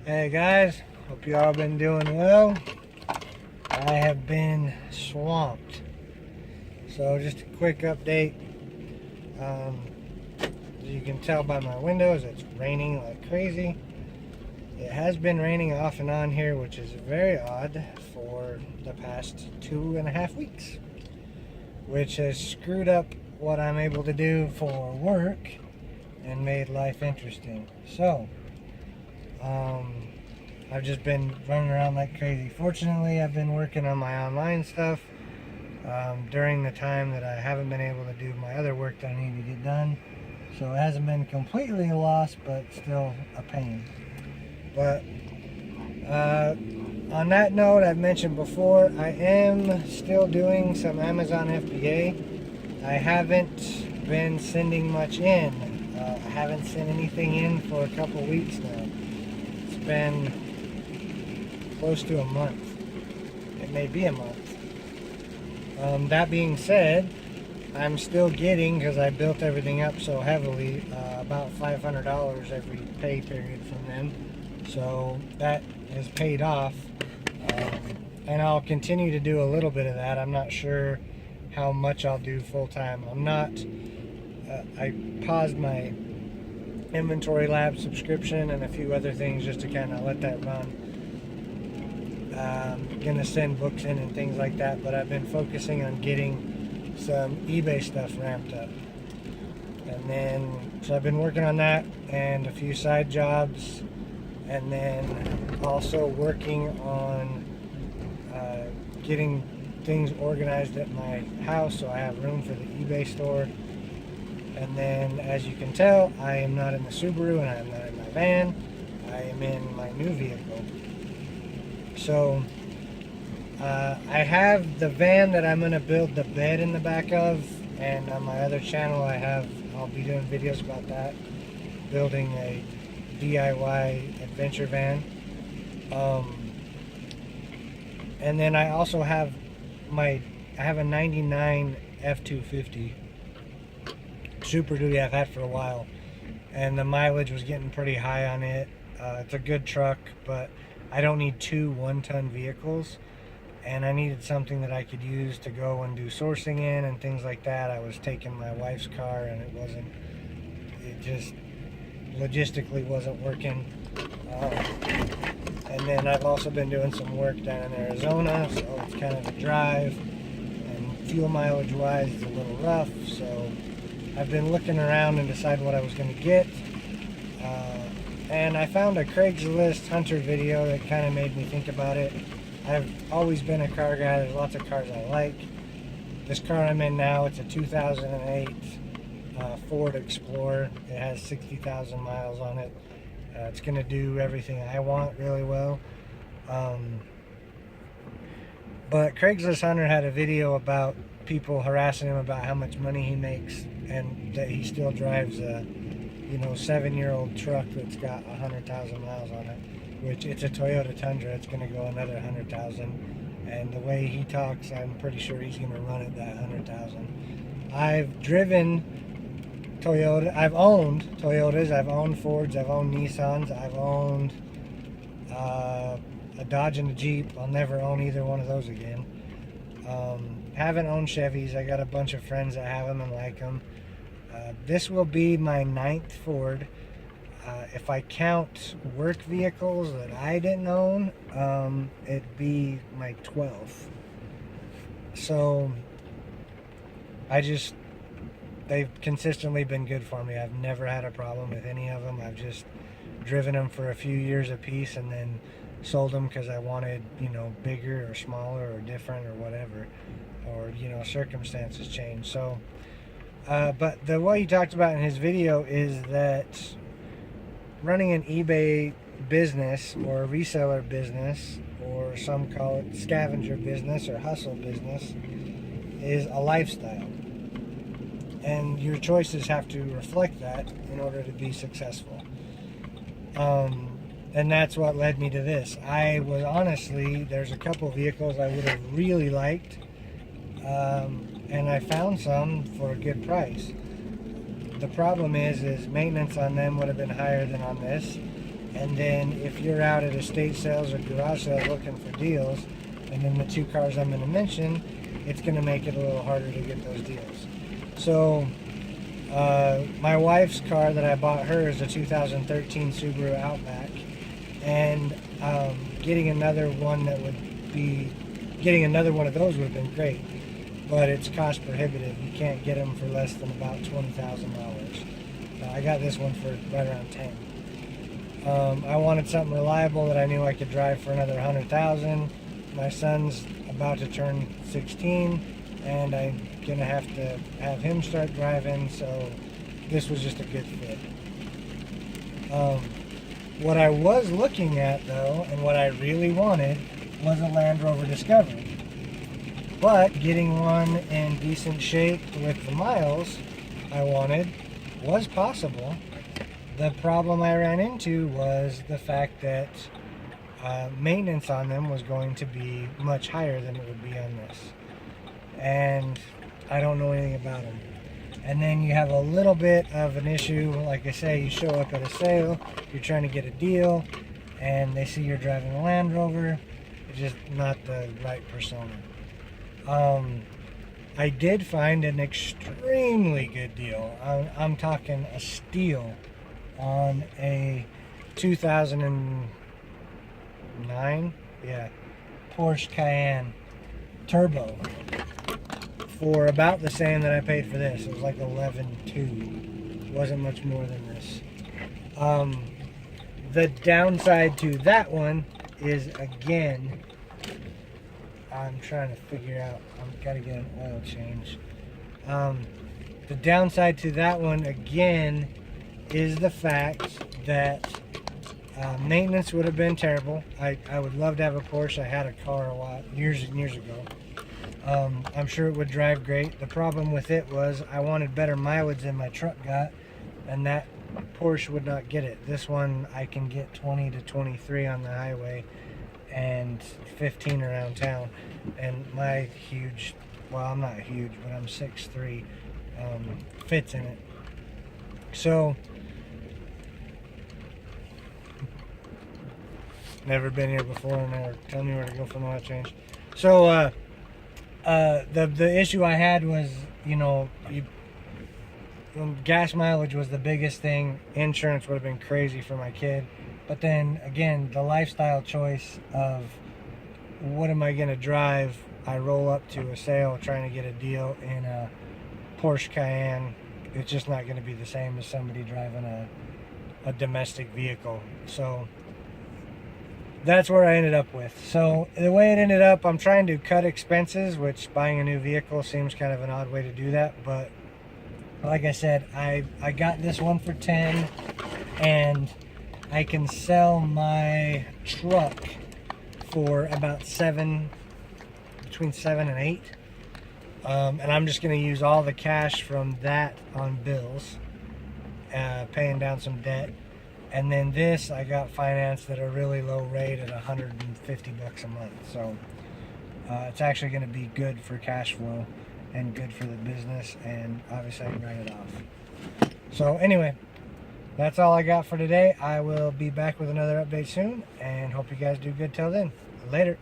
Hey guys, hope you all been doing well. I have been swamped. So just a quick update. As you can tell by my windows, it's raining like crazy. It has been raining off and on here, which is very odd for the past 2.5 weeks, which has screwed up what I'm able to do for work and made life interesting. So I've just been running around like crazy. Fortunately, I've been working on my online stuff during the time that I haven't been able to do my other work that I need to get done. So it hasn't been completely a loss, but still a pain. But on that note, I've mentioned before, I am still doing some Amazon FBA. I haven't been sending much in. I haven't sent anything in for a couple weeks now. It's been close to a month. It may be a month. That being said, I'm still getting, because I built everything up so heavily, about $500 every pay period from them. So that has paid off. And I'll continue to do a little bit of that. I'm not sure how much I'll do full time. I paused my Inventory Lab subscription and a few other things just to kind of let that run. Gonna send books in and things like that, but I've been focusing on getting some eBay stuff ramped up. And then, so I've been working on that and a few side jobs, and then also working on getting things organized at my house so I have room for the eBay store. And then, as you can tell, I am not in the Subaru and I am not in my van. I am in my new vehicle. So I have the van that I'm going to build the bed in the back of, and on my other channel I'll be doing videos about that, building a DIY adventure van. And then I also have I have a 99 F250 Super Duty I've had for a while, and the mileage was getting pretty high on it. It's a good truck, but I don't need two 1-ton vehicles, and I needed something that I could use to go and do sourcing in and things like that. I was taking my wife's car and it just logistically wasn't working. And then I've also been doing some work down in Arizona, so it's kind of a drive, and fuel mileage wise it's a little rough, so I've been looking around and deciding what I was going to get. And I found a Craigslist hunter video that kind of made me think about it. I've always been a car guy. There's lots of cars I like. This car I'm in now, it's a 2008 Ford Explorer. It has 60,000 miles on it. It's going to do everything I want really well. But Craigslist Hunter had a video about people harassing him about how much money he makes, and that he still drives a 7-year-old truck that's got 100,000 miles on it, which it's a Toyota Tundra. It's going to go another 100,000, and the way he talks, I'm pretty sure he's going to run it that 100,000. I've driven Toyota. I've owned Toyotas. I've owned Fords. I've owned Nissans. I've owned a Dodge and a Jeep. I'll never own either one of those again. Haven't owned Chevys. I got a bunch of friends that have them and like them. This will be my 9th Ford. If I count work vehicles that I didn't own, it'd be my 12th. So they've consistently been good for me. I've never had a problem with any of them. I've just driven them for a few years apiece and then sold them because I wanted, bigger or smaller or different or whatever, or circumstances change. So but what he talked about in his video is that running an eBay business or a reseller business, or some call it scavenger business or hustle business, is a lifestyle, and your choices have to reflect that in order to be successful. And that's what led me to this. There's a couple vehicles I would have really liked, and I found some for a good price. The problem is maintenance on them would have been higher than on this, And then if you're out at estate sales or garage sales looking for deals, and then the 2 cars I'm going to mention, it's going to make it a little harder to get those deals. So my wife's car that I bought her is a 2013 Subaru Outback, and getting another one of those would have been great, but it's cost prohibitive. You can't get them for less than about $20,000. I got this one for right around 10. I wanted something reliable that I knew I could drive for another 100,000. My son's about to turn 16, and I'm gonna have to have him start driving, so this was just a good fit. What I was looking at though, and what I really wanted, was a Land Rover Discovery. But getting one in decent shape with the miles I wanted was possible. The problem I ran into was the fact that maintenance on them was going to be much higher than it would be on this. And I don't know anything about them. And then you have a little bit of an issue, like I say, you show up at a sale, you're trying to get a deal, and they see you're driving a Land Rover. It's just not the right persona. I did find an extremely good deal. I'm talking a steal on a 2009, Porsche Cayenne Turbo for about the same that I paid for this. It was like 11.2. It wasn't much more than this. The downside to that one is, again, I'm trying to figure out, I've got to get an oil change. The downside to that one, again, is the fact that maintenance would have been terrible. I would love to have a Porsche. I had a car years and years ago. I'm sure it would drive great. The problem with it was I wanted better mileage than my truck got, and that Porsche would not get it. This one I can get 20 to 23 on the highway and 15 around town. And my huge, well, I'm not huge, but I'm 6'3", fits in it. So never been here before, and they're telling me where to go for an oil change. So the issue I had was, gas mileage was the biggest thing. Insurance would have been crazy for my kid. But then again, the lifestyle choice of what am I going to drive? I roll up to a sale trying to get a deal in a Porsche Cayenne. It's just not going to be the same as somebody driving a domestic vehicle. So that's where I ended up with. So the way it ended up, I'm trying to cut expenses, which buying a new vehicle seems kind of an odd way to do that. But like I said, I got this one for 10, and I can sell my truck for about between 7 and 8. And I'm just going to use all the cash from that on bills, paying down some debt. And then this I got financed at a really low rate at $150 a month. So it's actually going to be good for cash flow and good for the business, and obviously I can write it off. So anyway, that's all I got for today. I will be back with another update soon, and hope you guys do good till then. Later.